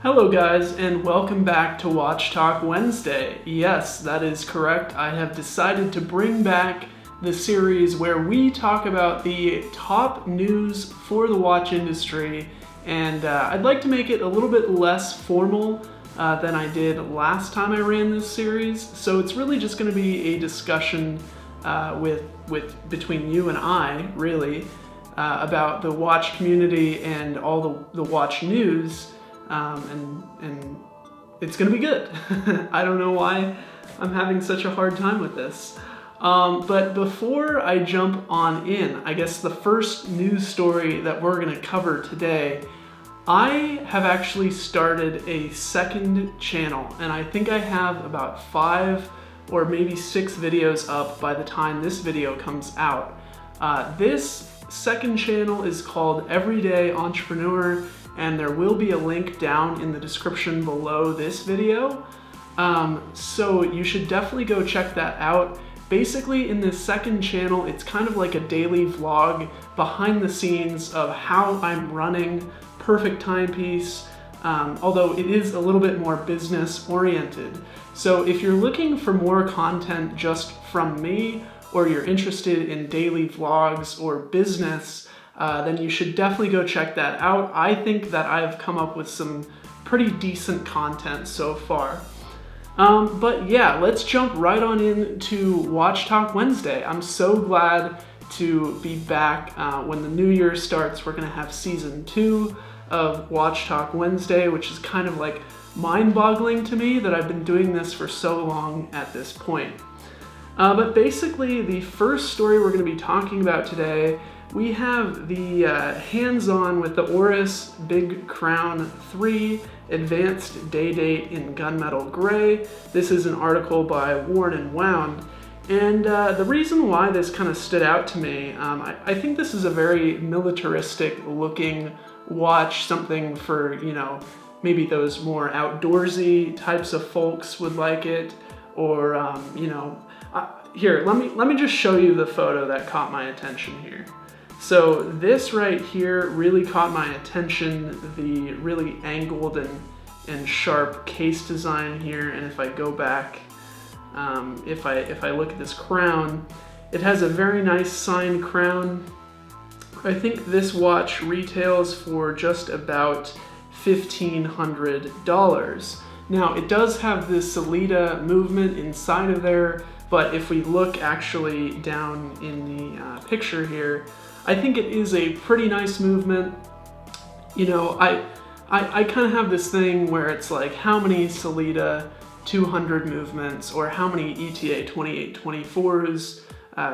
Hello guys, and welcome back to Watch Talk Wednesday. Yes, that is correct. I have decided to bring back the series where we talk about the top news for the watch industry, and I'd like to make it a little bit less formal than I did last time I ran this series. So it's really just going to be a discussion between you and I, really, about the watch community and all the watch news. And it's gonna be good. I don't know why I'm having such a hard time with this. But before I jump on in, I guess the first news story that we're gonna cover today, I have actually started a second channel, and I think I have about 5 or maybe 6 videos up by the time this video comes out. This second channel is called Everyday Entrepreneur, and there will be a link down in the description below this video. So you should definitely go check that out. Basically, in this second channel, it's kind of like a daily vlog behind the scenes of how I'm running Perfect Timepiece, although it is a little bit more business oriented. So if you're looking for more content just from me, or you're interested in daily vlogs or business, then you should definitely go check that out. I think that I've come up with some pretty decent content so far. But yeah, let's jump right on into Watch Talk Wednesday. I'm so glad to be back. When the new year starts, we're gonna have season 2 of Watch Talk Wednesday, which is kind of like mind-boggling to me that I've been doing this for so long at this point. But basically, the first story we're gonna be talking about today, we have the hands-on with the Oris Big Crown 3 Advanced Day Date in Gunmetal Gray. This is an article by Worn and Wound. And the reason why this kind of stood out to me, I think this is a very militaristic looking watch, something for, you know, maybe those more outdoorsy types of folks would like it, or, you know, here, let me just show you the photo that caught my attention here. So this right here really caught my attention, the really angled and sharp case design here. And if I go back, if I look at this crown, it has a very nice signed crown. I think this watch retails for just about $1,500. Now it does have this Salida movement inside of there, but if we look actually down in the picture here, I think it is a pretty nice movement. You know, I kind of have this thing where it's like, how many Salida 200 movements or how many ETA 2824s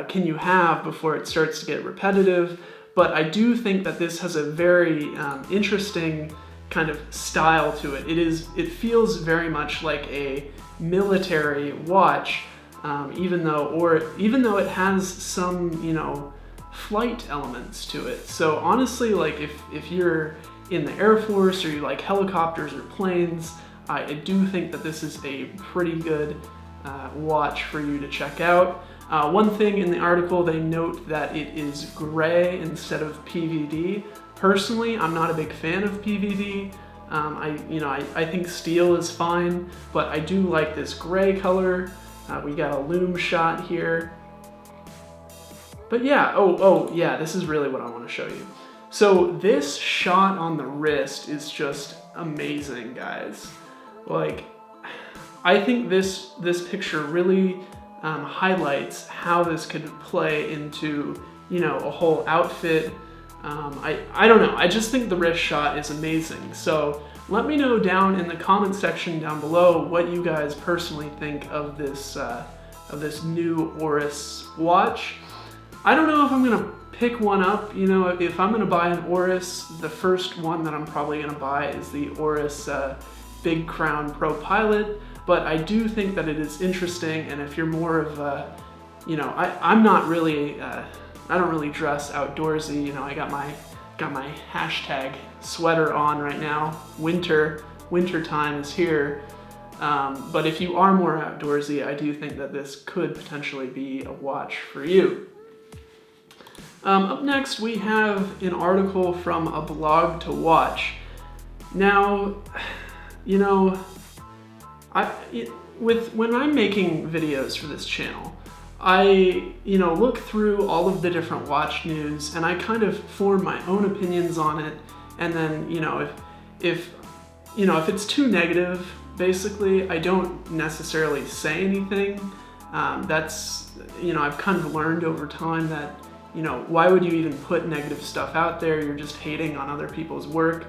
can you have before it starts to get repetitive? But I do think that this has a very interesting kind of style to it. It feels very much like a military watch, even though it has some, you know, flight elements to it. So honestly, like if you're in the Air Force or you like helicopters or planes, I do think that this is a pretty good watch for you to check out. One thing in the article, they note that it is gray instead of PVD. Personally, I'm not a big fan of PVD. I think steel is fine, but I do like this gray color. We got a loom shot here. But yeah, oh yeah, this is really what I want to show you. So this shot on the wrist is just amazing, guys. Like, I think this picture really highlights how this could play into, you know, a whole outfit. I don't know, I just think the wrist shot is amazing. So let me know down in the comment section down below what you guys personally think of this new Oris watch. I don't know if I'm gonna pick one up. You know, if I'm gonna buy an Oris, the first one that I'm probably gonna buy is the Oris Big Crown Pro Pilot, but I do think that it is interesting, and if you're more of a, you know, I'm not really, I don't really dress outdoorsy. You know, I got my hashtag sweater on right now. Winter time is here. But if you are more outdoorsy, I do think that this could potentially be a watch for you. Up next, we have an article from A Blog to Watch. Now, you know, when I'm making videos for this channel, I, look through all of the different watch news and I kind of form my own opinions on it. And then, if it's too negative, basically, I don't necessarily say anything. That's, I've kind of learned over time that, why would you even put negative stuff out there? You're just hating on other people's work.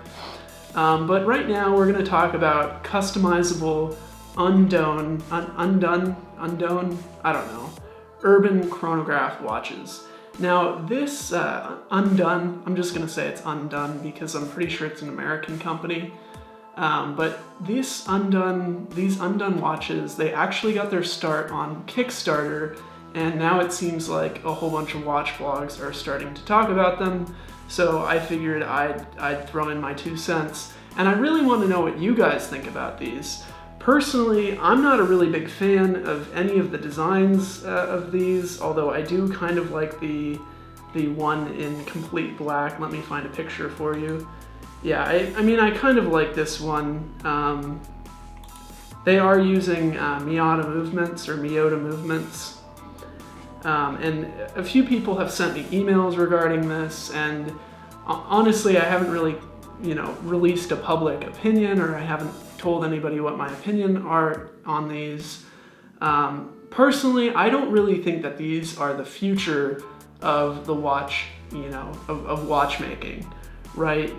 But right now we're going to talk about customizable, undone, I don't know, urban chronograph watches. Now this Undone, I'm just going to say it's Undone because I'm pretty sure it's an American company. But these Undone watches, they actually got their start on Kickstarter, and now it seems like a whole bunch of watch blogs are starting to talk about them. So I figured I'd throw in my 2 cents, and I really want to know what you guys think about these. Personally, I'm not a really big fan of any of the designs of these, although I do kind of like the one in complete black. Let me find a picture for you. Yeah, I mean, I kind of like this one. They are using Miyota movements. And a few people have sent me emails regarding this, and honestly, I haven't really, released a public opinion, or I haven't told anybody what my opinion are on these. Personally, I don't really think that these are the future of the watch, of watchmaking, right?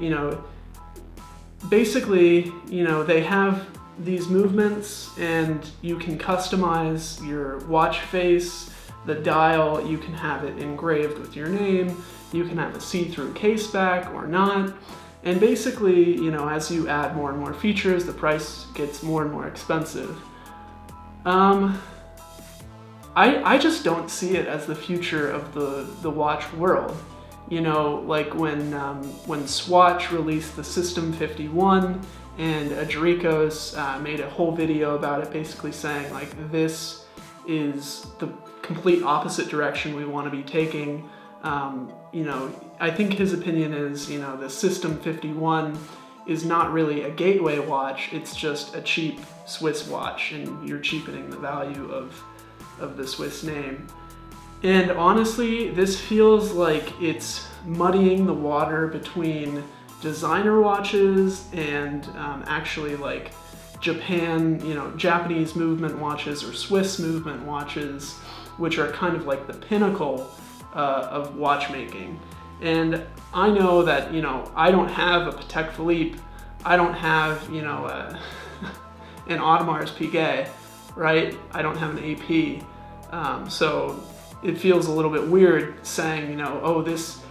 Basically, they have these movements and you can customize your watch face, the dial, you can have it engraved with your name, you can have a see-through case back or not. And basically, as you add more and more features, the price gets more and more expensive. I just don't see it as the future of the watch world. Like when Swatch released the System 51 and Adricos made a whole video about it, basically saying like, this is the complete opposite direction we want to be taking. I think his opinion is, the System 51 is not really a gateway watch, it's just a cheap Swiss watch, and you're cheapening the value of the Swiss name. And honestly, this feels like it's muddying the water between designer watches and actually like Japanese movement watches or Swiss movement watches, which are kind of like the pinnacle of watchmaking. And I know that, I don't have a Patek Philippe, I don't have, an Audemars Piguet, right? I don't have an AP. So it feels a little bit weird saying, oh, this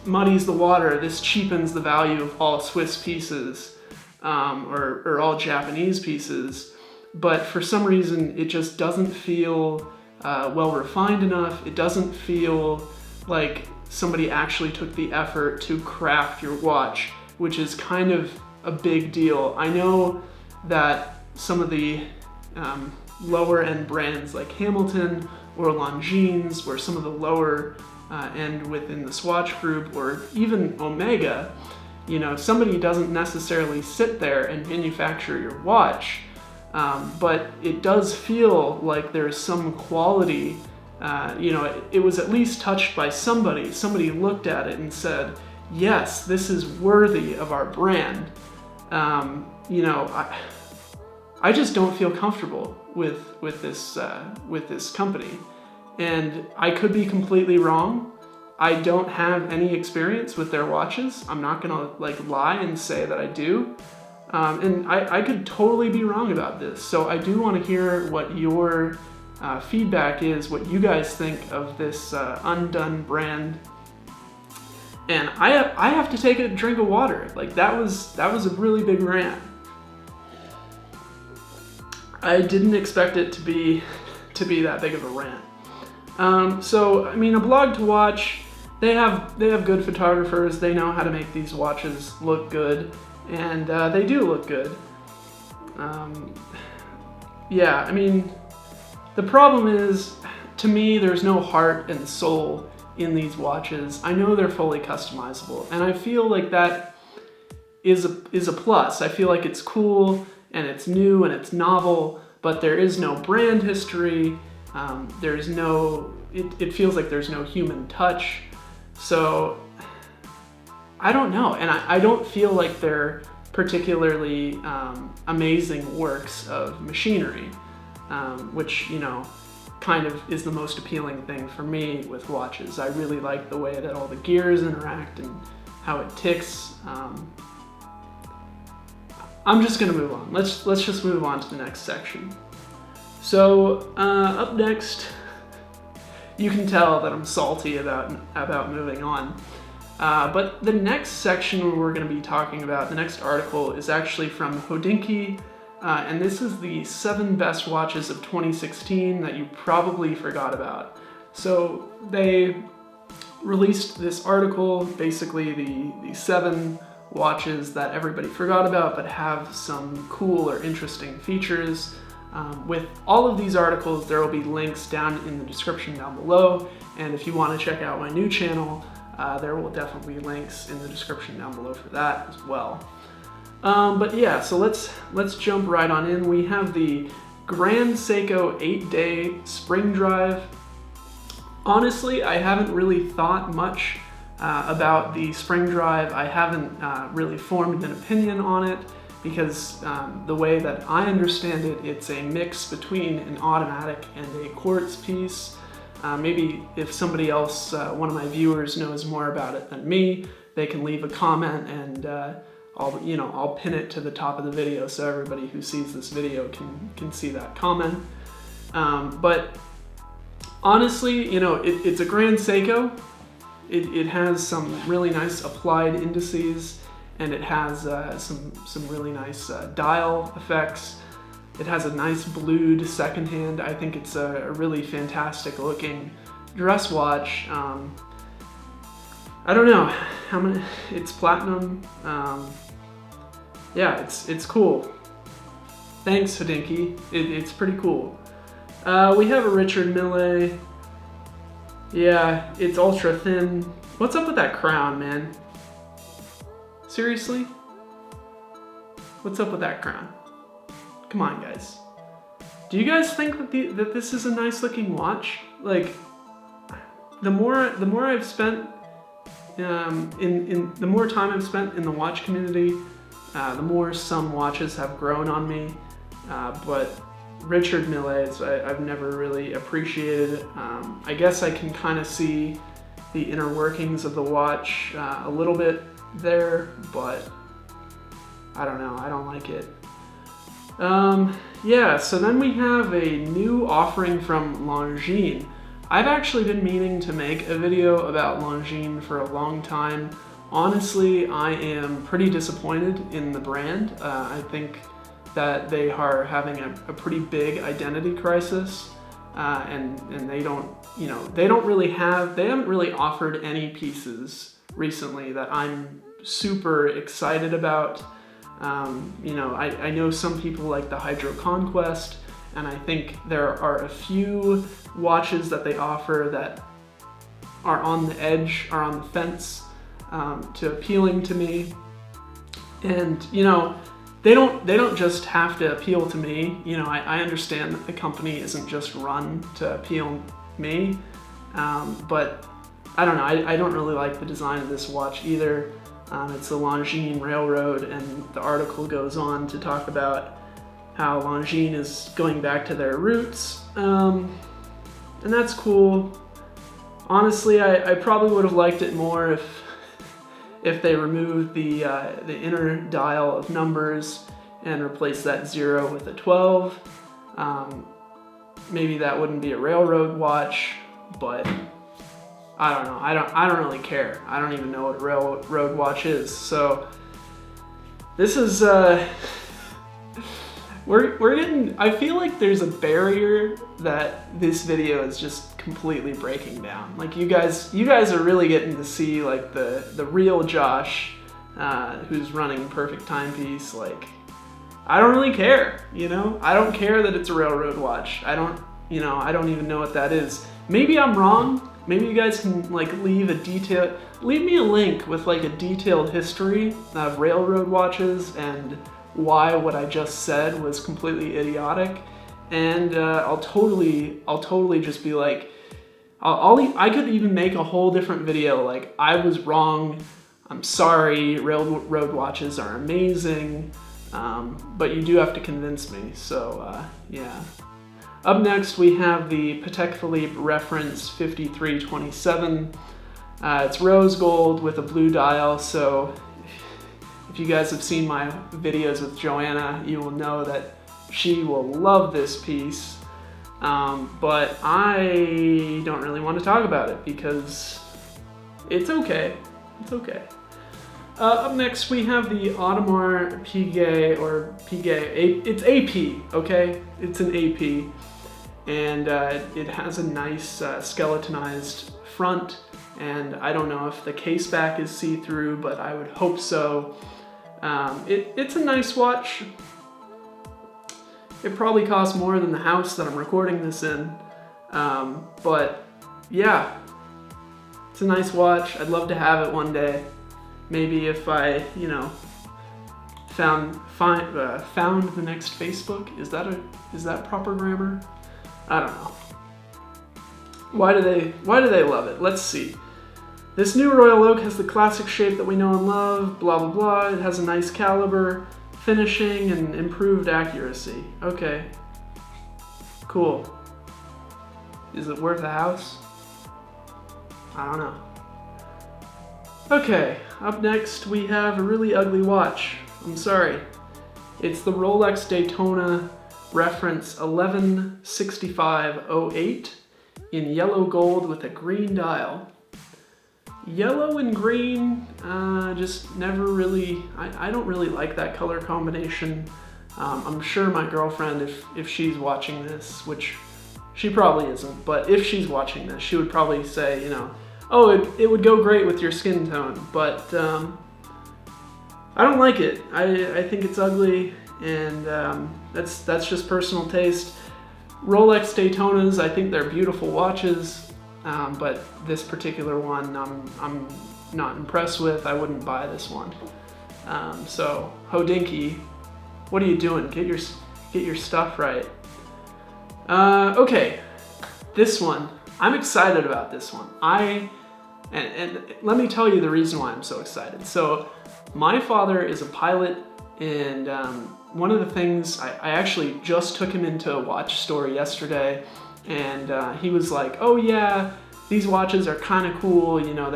muddies the water, this cheapens the value of all Swiss pieces, or all Japanese pieces. But for some reason, it just doesn't feel well refined enough. It doesn't feel like somebody actually took the effort to craft your watch, which is kind of a big deal. I know that some of the lower end brands like Hamilton or Longines, or some of the lower end within the Swatch group, or even Omega, somebody doesn't necessarily sit there and manufacture your watch, but it does feel like there's some quality. It was at least touched by somebody. Somebody looked at it and said, yes, this is worthy of our brand. I just don't feel comfortable with this company, and I could be completely wrong. I don't have any experience with their watches. I'm not gonna lie and say that I do, and I could totally be wrong about this. So I do want to hear what your feedback is, what you guys think of this Undone brand. And I have to take a drink of water. That was a really big rant. I didn't expect it to be that big of a rant. So I mean, a blog to watch. They have good photographers. They know how to make these watches look good, and they do look good. Yeah, I mean, the problem is, to me, there's no heart and soul in these watches. I know they're fully customizable, and I feel like that is a plus. I feel like it's cool and it's new and it's novel, but there is no brand history. There's no, it feels like there's no human touch. So I don't know, and I don't feel like they're particularly amazing works of machinery, which, you know, kind of is the most appealing thing for me with watches. I really like the way that all the gears interact and how it ticks. I'm just gonna move on. Let's just move on to the next section. So up next, you can tell that I'm salty about moving on. But the next section we're going to be talking about, the next article, is actually from Hodinkee, and this is the 7 best watches of 2016 that you probably forgot about. So they released this article, basically the 7 watches that everybody forgot about but have some cool or interesting features. With all of these articles, there will be links down in the description down below, and if you want to check out my new channel, there will definitely be links in the description down below for that as well. But yeah, so let's jump right on in. We have the Grand Seiko 8-day spring drive. Honestly, I haven't really thought much about the spring drive. I haven't really formed an opinion on it, because the way that I understand it, it's a mix between an automatic and a quartz piece. Maybe if somebody else, one of my viewers, knows more about it than me, they can leave a comment, and I'll pin it to the top of the video so everybody who sees this video can see that comment. But honestly, you know, it's a Grand Seiko. It has some really nice applied indices, and it has some really nice dial effects. It has a nice blued second hand. I think it's a really fantastic looking dress watch. I don't know how many, it's platinum. Yeah, it's cool. Thanks, Hodinkee. It's pretty cool. We have a Richard Mille. Yeah, it's ultra thin. What's up with that crown, man? Seriously? What's up with that crown? Come on, guys. Do you guys think that this is a nice looking watch? Like, the more I've spent the more time I've spent in the watch community, the more some watches have grown on me. But Richard Mille's I've never really appreciated. I guess I can kind of see the inner workings of the watch a little bit there, but I don't know, I don't like it. Yeah, so then we have a new offering from Longines. I've actually been meaning to make a video about Longines for a long time. Honestly, I am pretty disappointed in the brand. I think that they are having a pretty big identity crisis, and they don't, you know, they haven't really offered any pieces recently that I'm super excited about. You know, I know some people like the Hydro Conquest, and I think there are a few watches that they offer that are on the edge, are on the fence to appealing to me. And, you know, they don't just have to appeal to me. You know, I understand that the company isn't just run to appeal me, but I don't know, I don't really like the design of this watch either. It's the Longines Railroad, and the article goes on to talk about how Longines is going back to their roots, and that's cool. Honestly, I probably would have liked it more if they removed the inner dial of numbers and replaced that 0 with a 12. Maybe that wouldn't be a railroad watch, but I don't know. I don't really care. I don't even know what a railroad watch is. So this is we're getting. I feel like there's a barrier that this video is just completely breaking down. Like you guys are really getting to see like the real Josh, who's running Perfect Timepiece. Like, I don't really care. You know, I don't care that it's a railroad watch. I don't even know what that is. Maybe I'm wrong. maybe you guys can like leave me a link with like a detailed history of railroad watches and why what I just said was completely idiotic. And I'll totally just be like, I could even make a whole different video like, I was wrong, I'm sorry, railroad watches are amazing, but you do have to convince me, so yeah. Up next we have the Patek Philippe Reference 5327. It's rose gold with a blue dial, so if you guys have seen my videos with Joanna, you will know that she will love this piece, but I don't really want to talk about it because it's okay. It's okay. Up next we have the Audemars Piguet, or Piguet, it's AP, okay? It's an AP, and it has a nice skeletonized front, and I don't know if the case back is see-through, but I would hope so. It's a nice watch. It probably costs more than the house that I'm recording this in, but yeah, it's a nice watch. I'd love to have it one day. Maybe if I, you know, found the next Facebook. Is that proper grammar? I don't know. Why do they love it? Let's see. This new Royal Oak has the classic shape that we know and love. Blah blah blah. It has a nice caliber, finishing, and improved accuracy. Okay. Cool. Is it worth a house? I don't know. Okay, up next we have a really ugly watch. I'm sorry. It's the Rolex Daytona Reference 116508 in yellow gold with a green dial. Yellow and green, just never really, I don't really like that color combination. I'm sure my girlfriend, if she's watching this, which she probably isn't, but if she's watching this, she would probably say, you know, oh, it would go great with your skin tone, but I don't like it. I think it's ugly, and that's just personal taste. Rolex Daytonas, I think they're beautiful watches, but this particular one I'm not impressed with. I wouldn't buy this one. So Hodinky, what are you doing? Get your stuff right. Okay, this one. I'm excited about this one. And let me tell you the reason why I'm so excited. So my father is a pilot, and one of the things, I actually just took him into a watch store yesterday, and he was like, oh yeah, these watches are kind of cool. You know,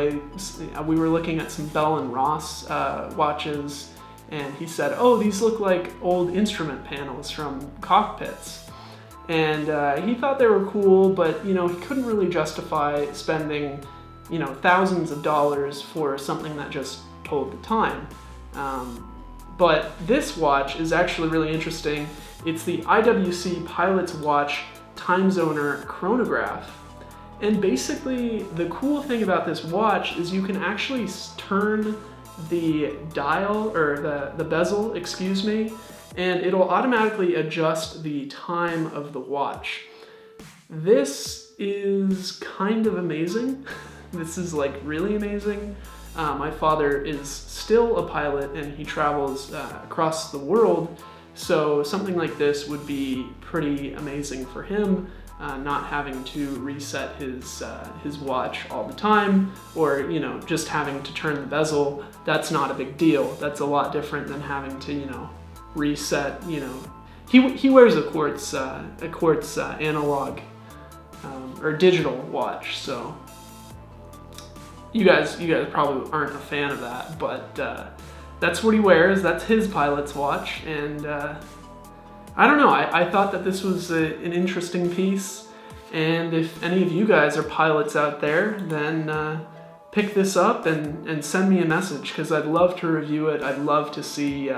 we were looking at some Bell & Ross watches, and he said, oh, these look like old instrument panels from cockpits. And he thought they were cool, but you know, he couldn't really justify spending, you know, thousands of dollars for something that just told the time. But this watch is actually really interesting. It's the IWC Pilot's watch time zoner chronograph. And basically, the cool thing about this watch is you can actually turn the dial, or the bezel, excuse me, and it'll automatically adjust the time of the watch. This is kind of amazing. This is like really amazing. My father is still a pilot, and he travels across the world, so something like this would be pretty amazing for him, not having to reset his watch all the time, or you know, just having to turn the bezel. That's not a big deal. That's a lot different than having to, you know, reset. You know, he wears a quartz analog or digital watch, so you guys probably aren't a fan of that, but that's what he wears. That's his pilot's watch, and I don't know, I thought that this was an interesting piece, and if any of you guys are pilots out there, then pick this up and send me a message, because I'd love to review it. I'd love to see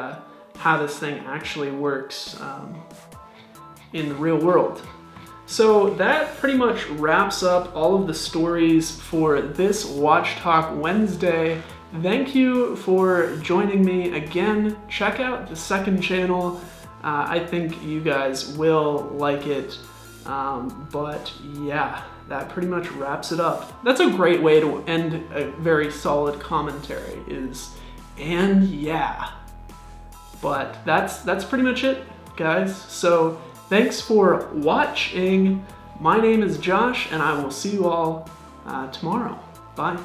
how this thing actually works in the real world. So that pretty much wraps up all of the stories for this Watch Talk Wednesday. Thank you for joining me again. Check out the second channel. I think you guys will like it. But yeah. that pretty much wraps it up. That's a great way to end a very solid commentary is, and yeah. But that's pretty much it, guys. So thanks for watching. My name is Josh, and I will see you all tomorrow. Bye.